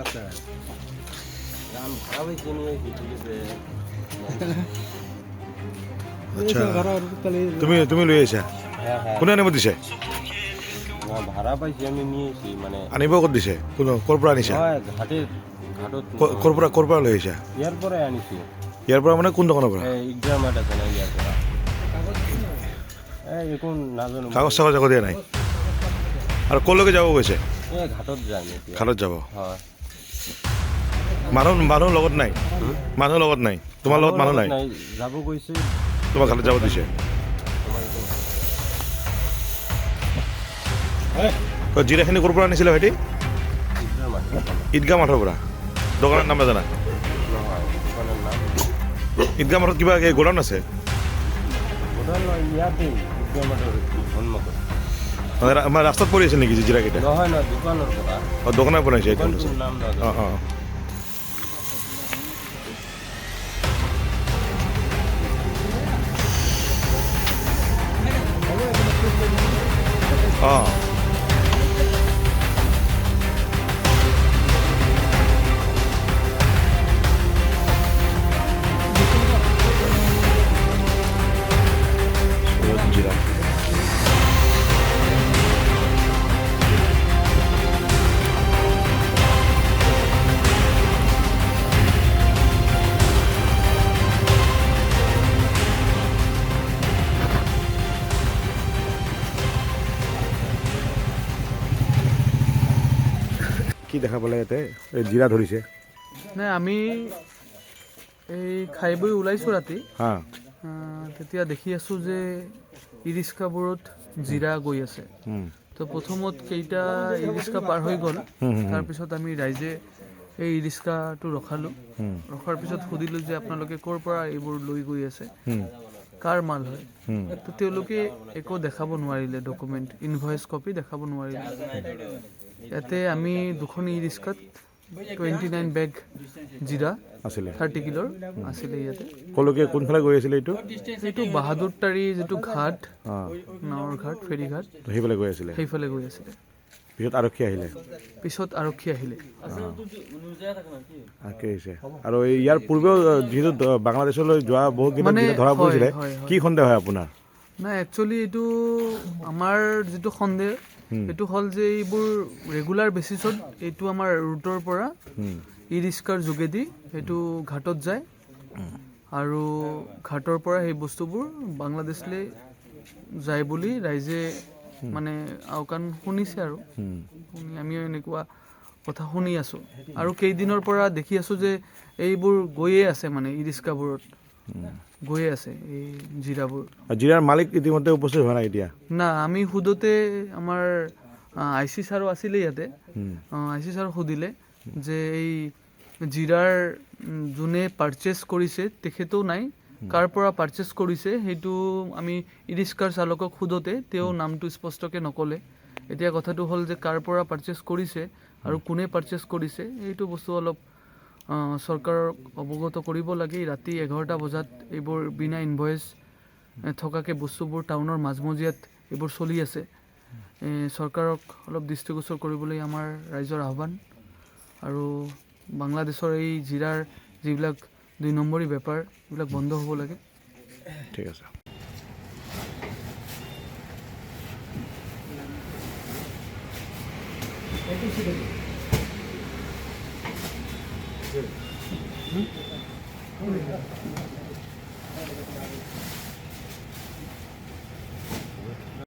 আচ্ছা তুমি লৈ আহিছা কোনে আনিব দিছে ভাড়া পাইছি আমি নিয়েছি মানে আনিব ক'ত দিছে কোন ক'ৰ পৰা আনিছা ক'ৰ পৰা লৈ আহিছা ইয়াৰ পৰাই আনিছি ইয়াৰ পৰা মানে কোন দোকানৰ পৰা এক্সামত আছে না ইয়াৰ পৰা একো নাজানো কাগজ চাগজ একো দিয়া নাই আৰু ক'লৈকে যাব গৈছে ঘাটত যাম ঘাটত যাব হয় মানুহ লগত নাই মানুহ লগত নাই তোমাৰ লগত মানুহ নাই যাব গৈছে তোমাক ঘাটত যাব দিছে জিৰাখিনি ক'ৰ পৰা আনিছিলে ভাইটি ঈদগাহ মাঠৰ পৰা দোকানৰ নাম জানা ঈদগাহ মাঠত কিবা গোডাউন আছে ৰাস্তাত পৰি আছে নেকি জিৰাকেইটা দোকানৰ পৰা আহিছে অঁ অঁ অঁ জিৰা কি দেখা পালে ইয়াতে জিৰা ধৰিছে নাই আমি এই খাই বৈ ওলাইছোঁ ৰাতি হা তেতিয়া দেখি আছোঁ যে ই ৰিক্সাবোৰত জিৰা গৈ আছে তো প্ৰথমত কেইটা ই ৰিক্সা পাৰ হৈ গ'ল তাৰপিছত আমি ৰাইজে এই ই ৰিক্সাটো ৰখালোঁ ৰখাৰ পিছত সুধিলোঁ যে আপোনালোকে ক'ৰ পৰা এইবোৰ লৈ গৈ আছে কাৰ মাল হয় তো তেওঁলোকে একো দেখাব নোৱাৰিলে ডকুমেণ্ট ইনভইচ কপি দেখাব নোৱাৰিলে ইয়াতে আমি দুখন ই ৰিক্সাত 29 বেগ জিৰা আছিলে 30 কিলোৰ আছিলে ইয়াতে ক'লৈকে কোনফালে গৈ আছিলে এইটো বাহাদুৰতাৰী যিটো ঘাট নাৱৰ ঘাট ফেৰী ঘাট সেইফালে গৈ আছিলে পিছত আৰক্ষী আহিলে আৰু ইয়াৰ পূৰ্বেও যিহেতু বাংলাদেশলৈ যোৱা বহুত ধৰা পৰিছিলে কি সন্দেহ হয় আপোনাৰ নাই একচুৱেলি এইটো আমাৰ যিটো সন্দেহ এইটো হ'ল যে এইবোৰ ৰেগুলাৰ বেচিছত এইটো আমাৰ ৰুটৰ পৰা ই ৰিক্সাৰ যোগেদি সেইটো ঘাটত যায় আৰু ঘাটৰ পৰা সেই বস্তুবোৰ বাংলাদেশলৈ যায় বুলি ৰাইজে মানে আওকাণ শুনিছে আৰু আমিও এনেকুৱা কথা শুনি আছোঁ আৰু কেইদিনৰ পৰা দেখি আছোঁ যে এইবোৰ গৈয়ে আছে মানে ই ৰিক্সাবোৰত গৈয়ে আছে এই জিৰাৰ মালিক ইতিমধ্যে উপস্থিত হোৱা নাই এতিয়া না আমি সোধোতে আমাৰ আই চি ছাৰো আছিলে ইয়াতে আই চি ছাৰ সুধিলে যে এই জিৰাৰ যোনে পাৰ্চেছ কৰিছে তেখেতেও নাই কাৰ পৰা পাৰ্চেছ কৰিছে সেইটো আমি ই ৰিক্সাৰ চালকক সোধোতে তেওঁ নামটো স্পষ্টকৈ নক'লে এতিয়া কথাটো হ'ল যে কাৰ পৰা পাৰ্চেছ কৰিছে আৰু কোনে পাৰ্চেছ কৰিছে এইটো বস্তু অলপ চৰকাৰক অৱগত কৰিব লাগে ৰাতি 11টা বজাত এইবোৰ বিনা ইনভইচ থকাকৈ বস্তুবোৰ টাউনৰ মাজমজিয়াত এইবোৰ চলি আছে চৰকাৰক অলপ দৃষ্টিগোচৰ কৰিবলৈ আমাৰ ৰাইজৰ আহ্বান আৰু বাংলাদেশৰ এই জিৰাৰ যিবিলাক 2 নম্বৰী বেপাৰ এইবিলাক বন্ধ হ'ব লাগে ঠিক আছে